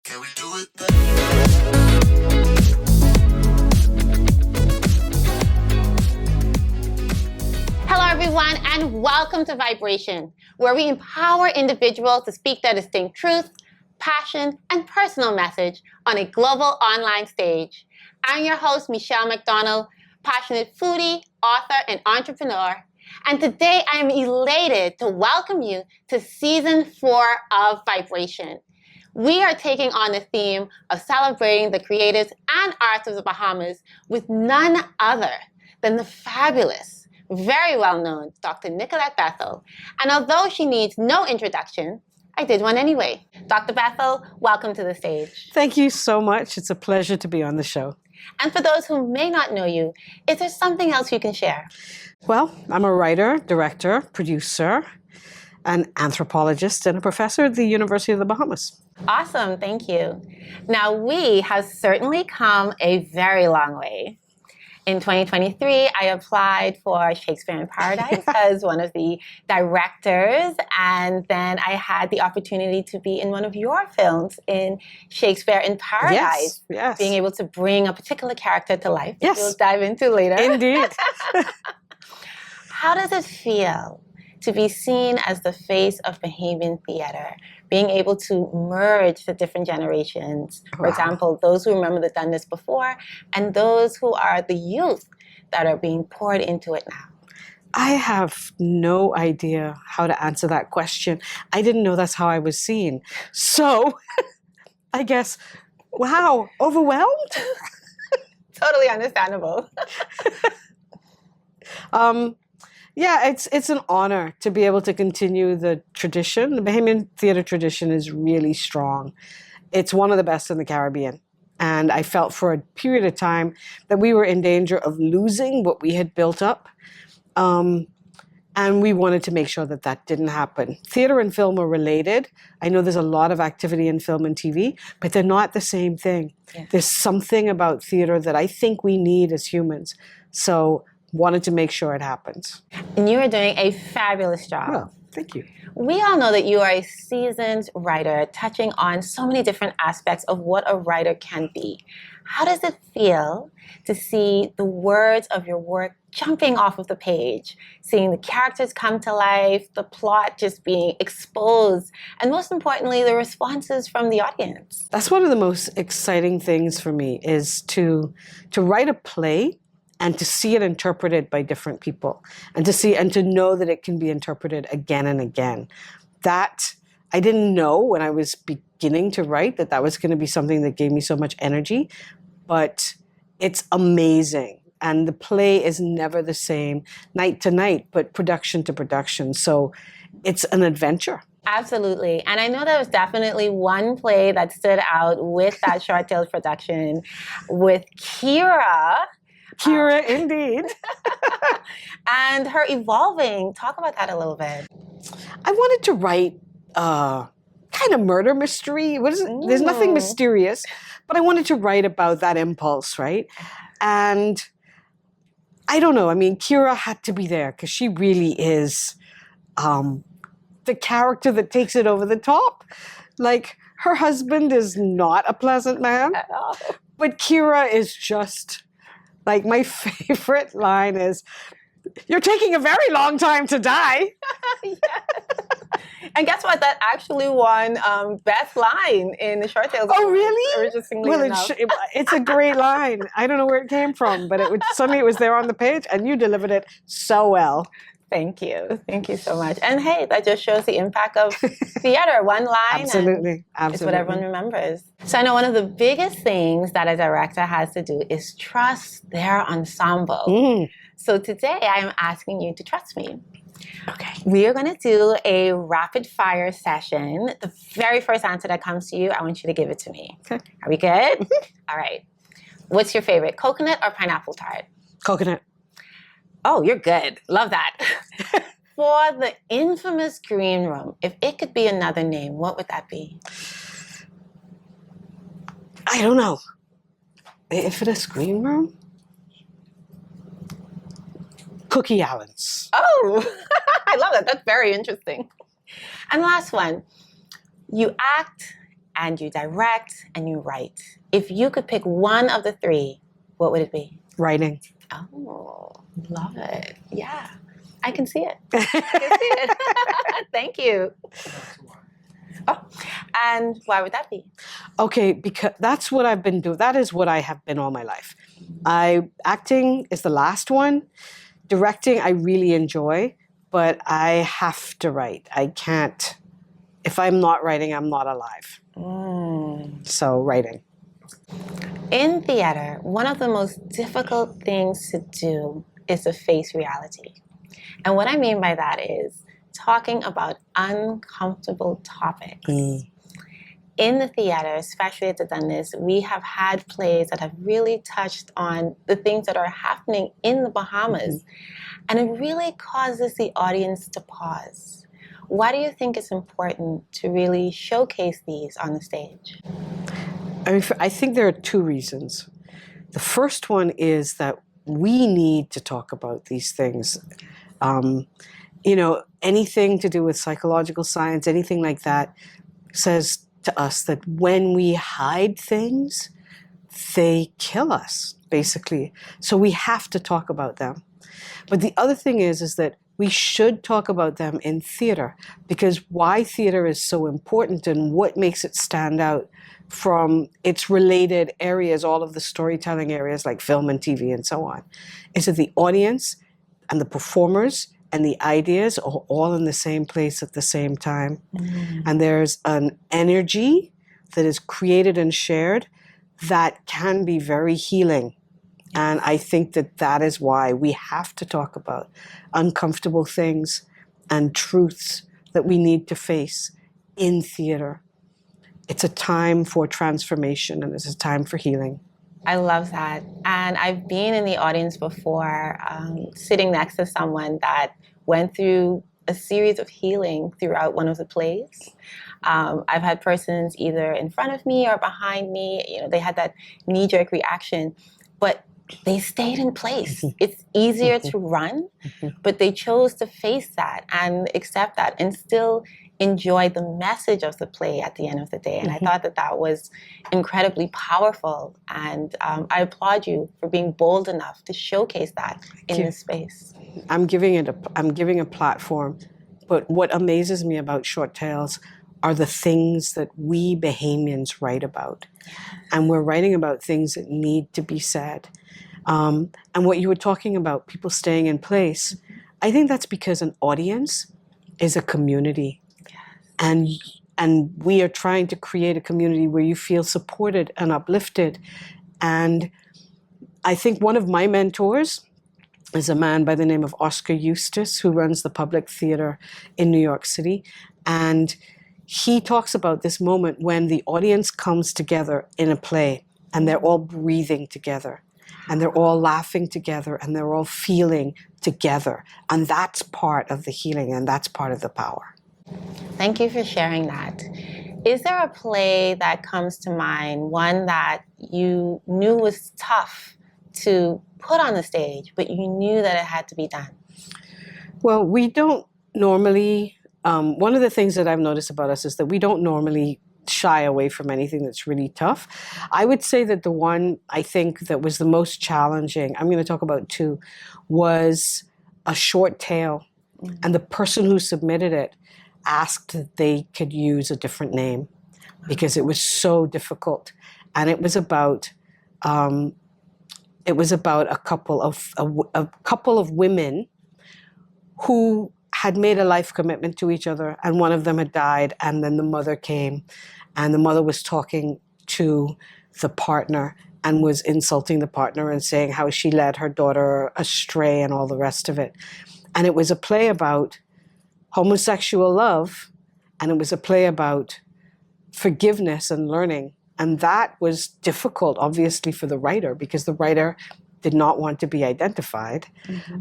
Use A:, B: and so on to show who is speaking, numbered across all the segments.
A: Can we do it?
B: Hello, everyone, and welcome to Vibration, where we empower individuals to speak their distinct truth, passion, and personal message on a global online stage. I'm your host, Mechelle McDonald, passionate foodie, author, and entrepreneur. And today I am elated to welcome you to Season 4 of Vibration. We are taking on the theme of celebrating the creatives and artists of the Bahamas with none other than the fabulous, very well-known Dr. Nicolette Bethel. And although she needs no introduction, I did one anyway. Dr. Bethel, welcome to the stage.
C: Thank you so much. It's a pleasure to be on the show.
B: And for those who may not know you, is there something else you can share?
C: Well, I'm a writer, director, producer, an anthropologist, and a professor at the University of the Bahamas.
B: Awesome, thank you. Now, we have certainly come a very long way. In 2023, I applied for Shakespeare in Paradise as one of the directors, and then I had the opportunity to be in one of your films in Shakespeare in Paradise.
C: Yes.
B: Being able to bring a particular character to life, which
C: Yes.
B: we'll dive into later.
C: Indeed.
B: How does it feel to be seen as the face of Bahamian theater, being able to merge the different generations? For
C: Wow.
B: example, those who remember the Dundas before and those who are the youth that are being poured into it now.
C: I have no idea how to answer that question. I didn't know that's how I was seen. So, I guess, wow, overwhelmed?
B: Totally understandable.
C: Yeah, it's an honor to be able to continue the tradition. The Bahamian theater tradition is really strong. It's one of the best in the Caribbean. And I felt for a period of time that we were in danger of losing what we had built up. And we wanted to make sure that that didn't happen. Theater and film are related. I know there's a lot of activity in film and TV, but they're not the same thing.
B: Yeah.
C: There's something about theater that I think we need as humans. So wanted to make sure it happens.
B: And you are doing a fabulous job.
C: Well, thank you.
B: We all know that you are a seasoned writer, touching on so many different aspects of what a writer can be. How does it feel to see the words of your work jumping off of the page, seeing the characters come to life, the plot just being exposed, and most importantly, the responses from the audience?
C: That's one of the most exciting things for me is to write a play and to see it interpreted by different people, and to know that it can be interpreted again and again. That I didn't know when I was beginning to write that was going to be something that gave me so much energy, but it's amazing. And the play is never the same night to night, but production to production. So it's an adventure.
B: Absolutely. And I know there was definitely one play that stood out with that short tales production with Kira.
C: Kira, indeed.
B: And her evolving. Talk about that a little bit.
C: I wanted to write kind of murder mystery. What is it? There's nothing mysterious, but I wanted to write about that impulse, right? And I don't know. I mean, Kira had to be there because she really is the character that takes it over the top. Like, her husband is not a pleasant man,
B: At all.
C: but Kira is just... Like, my favorite line is, "You're taking a very long time to die."
B: Yes. And guess what? That actually won best line in the short tales.
C: Oh, really?
B: Interestingly
C: Well,
B: enough.
C: it's a great line. I don't know where it came from, but suddenly it was there on the page, and you delivered it so well.
B: Thank you. Thank you so much. And hey, that just shows the impact of theater. One line.
C: Absolutely.
B: It's what everyone remembers. So I know one of the biggest things that a director has to do is trust their ensemble. So today I am asking you to trust me.
C: Okay.
B: We are going to do a rapid fire session. The very first answer that comes to you, I want you to give it to me.
C: Okay.
B: Are we good? All right. What's your favorite, coconut or pineapple tart?
C: Coconut.
B: Oh, you're good. Love that. For the infamous green room, if it could be another name, what would that be?
C: I don't know. If it is green room? Cookie Allen's.
B: Oh, I love that. That's very interesting. And last one, you act and you direct, and you write. If you could pick one of the three, what would it be?
C: Writing.
B: Oh, love it. Yeah, I can see it. I can see it. Thank you. Oh, and why would that be?
C: Okay, because that's what I've been doing. That is what I have been all my life. Acting is the last one. Directing, I really enjoy, but I have to write. I can't. If I'm not writing, I'm not alive. So writing.
B: In theater, one of the most difficult things to do is to face reality. And what I mean by that is talking about uncomfortable topics. In the theater, especially at the Dundas, we have had plays that have really touched on the things that are happening in the Bahamas. And it really causes the audience to pause. Why do you think it's important to really showcase these on the stage?
C: I think there are two reasons. The first one is that we need to talk about these things. Anything to do with psychological science, anything like that, says to us that when we hide things, they kill us, basically. So we have to talk about them. But the other thing is that we should talk about them in theater, because why theater is so important and what makes it stand out from its related areas, all of the storytelling areas like film and TV and so on, is that the audience and the performers and the ideas are all in the same place at the same time. And there's an energy that is created and shared that can be very healing. And I think that is why we have to talk about uncomfortable things and truths that we need to face in theater. It's a time for transformation and it's a time for healing.
B: I love that. And I've been in the audience before, sitting next to someone that went through a series of healing throughout one of the plays. I've had persons either in front of me or behind me, they had that knee-jerk reaction, but they stayed in place. It's easier to run, but they chose to face that and accept that and still enjoy the message of the play at the end of the day. And I thought that was incredibly powerful. And I applaud you for being bold enough to showcase that in this space.
C: I'm giving a platform, but what amazes me about Short Tales are the things that we Bahamians write about. And we're writing about things that need to be said. And what you were talking about, people staying in place, I think that's because an audience is a community. And we are trying to create a community where you feel supported and uplifted. And I think one of my mentors is a man by the name of Oscar Eustace, who runs the Public Theater in New York City. And he talks about this moment when the audience comes together in a play and they're all breathing together and they're all laughing together and they're all feeling together. And that's part of the healing and that's part of the power.
B: Thank you for sharing that. Is there a play that comes to mind, one that you knew was tough to put on the stage, but you knew that it had to be done?
C: Well, we don't normally, one of the things that I've noticed about us is that we don't normally shy away from anything that's really tough. I would say that the one I think that was the most challenging, I'm going to talk about two, was a short tale. And the person who submitted it asked that they could use a different name because it was so difficult. And it was about a couple of women who had made a life commitment to each other, and one of them had died, and then the mother came, and the mother was talking to the partner and was insulting the partner and saying how she led her daughter astray and all the rest of it. And it was a play about homosexual love, and it was a play about forgiveness and learning. And that was difficult, obviously, for the writer, because the writer did not want to be identified.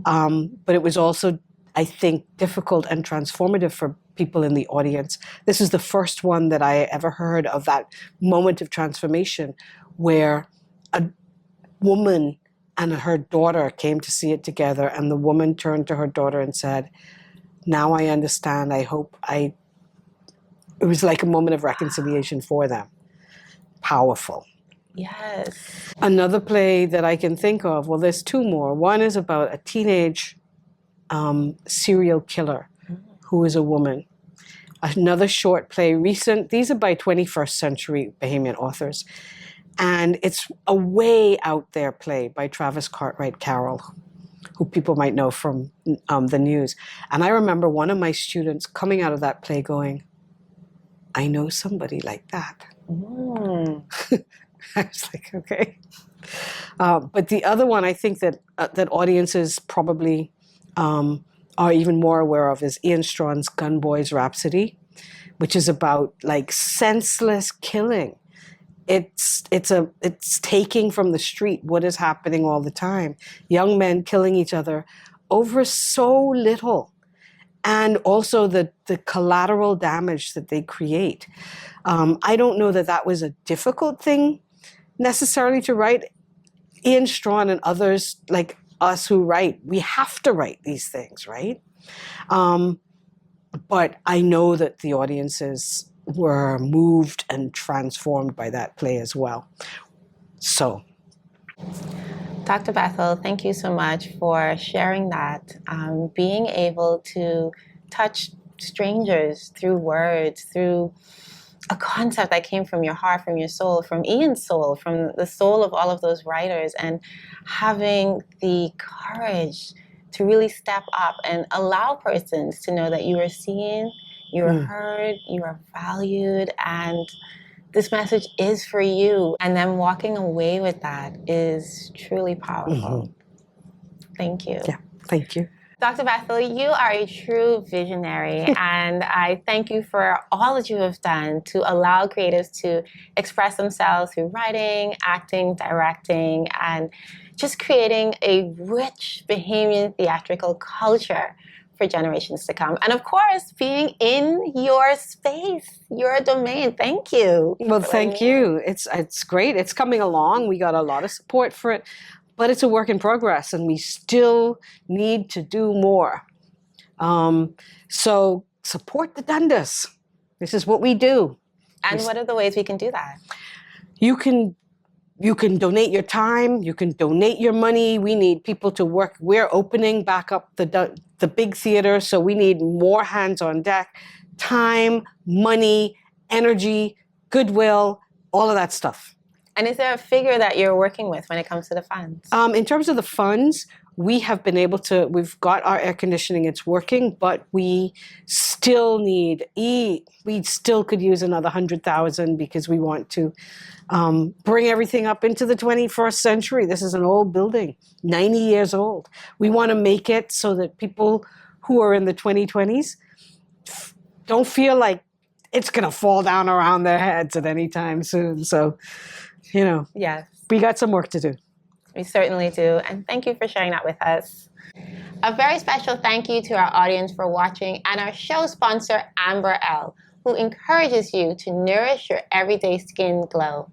C: But it was also, I think, difficult and transformative for people in the audience. This is the first one that I ever heard of that moment of transformation where a woman and her daughter came to see it together, and the woman turned to her daughter and said, "Now I understand. I hope I it was like a moment of reconciliation for them. Powerful.
B: Yes.
C: Another play that I can think of, well, there's two more. One is about a teenage serial killer who is a woman. Another short play, recent, these are by 21st century Bahamian authors. And it's a way out there play by Travis Cartwright Carroll, who people might know from the news. And I remember one of my students coming out of that play going, I know somebody like that. I was like, okay. But the other one I think that audiences probably are even more aware of is Ian Strawn's Gun Boys Rhapsody, which is about like senseless killing. It's taking from the street what is happening all the time. Young men killing each other over so little. And also the collateral damage that they create. I don't know that was a difficult thing necessarily to write. Ian Strawn and others like us who write, we have to write these things, right? But I know that the audiences were moved and transformed by that play as well. So.
B: Dr. Bethel, thank you so much for sharing that. Being able to touch strangers through words, through a concept that came from your heart, from your soul, from Ian's soul, from the soul of all of those writers, and having the courage to really step up and allow persons to know that you are seen, you are heard, you are valued, and this message is for you. And then walking away with that is truly powerful. Thank you.
C: Yeah, thank you.
B: Dr. Bethel, you are a true visionary, and I thank you for all that you have done to allow creatives to express themselves through writing, acting, directing, and just creating a rich Bahamian theatrical culture for generations to come. And of course, being in your space, your domain. Thank you.
C: Well, thank you. It's great. It's coming along. We got a lot of support for it. But it's a work in progress, and we still need to do more. So support the Dundas. This is what we do.
B: And what are the ways we can do that?
C: You can donate your time. You can donate your money. We need people to work. We're opening back up the big theater, so we need more hands on deck. Time, money, energy, goodwill, all of that stuff.
B: And is there a figure that you're working with when it comes to the funds?
C: In terms of the funds, we have been able to, we've got our air conditioning, it's working, but we still we still could use another 100,000 because we want to bring everything up into the 21st century. This is an old building, 90 years old. We want to make it so that people who are in the 2020s don't feel like it's going to fall down around their heads at any time soon. So,
B: yes,
C: we got some work to do.
B: We certainly do. And thank you for sharing that with us. A very special thank you to our audience for watching and our show sponsor, Amber L, who encourages you to nourish your everyday skin glow.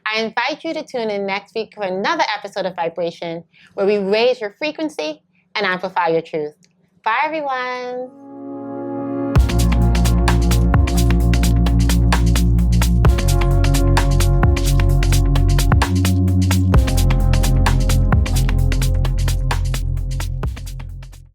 B: I invite you to tune in next week for another episode of Vibration, where we raise your frequency and amplify your truth. Bye, everyone.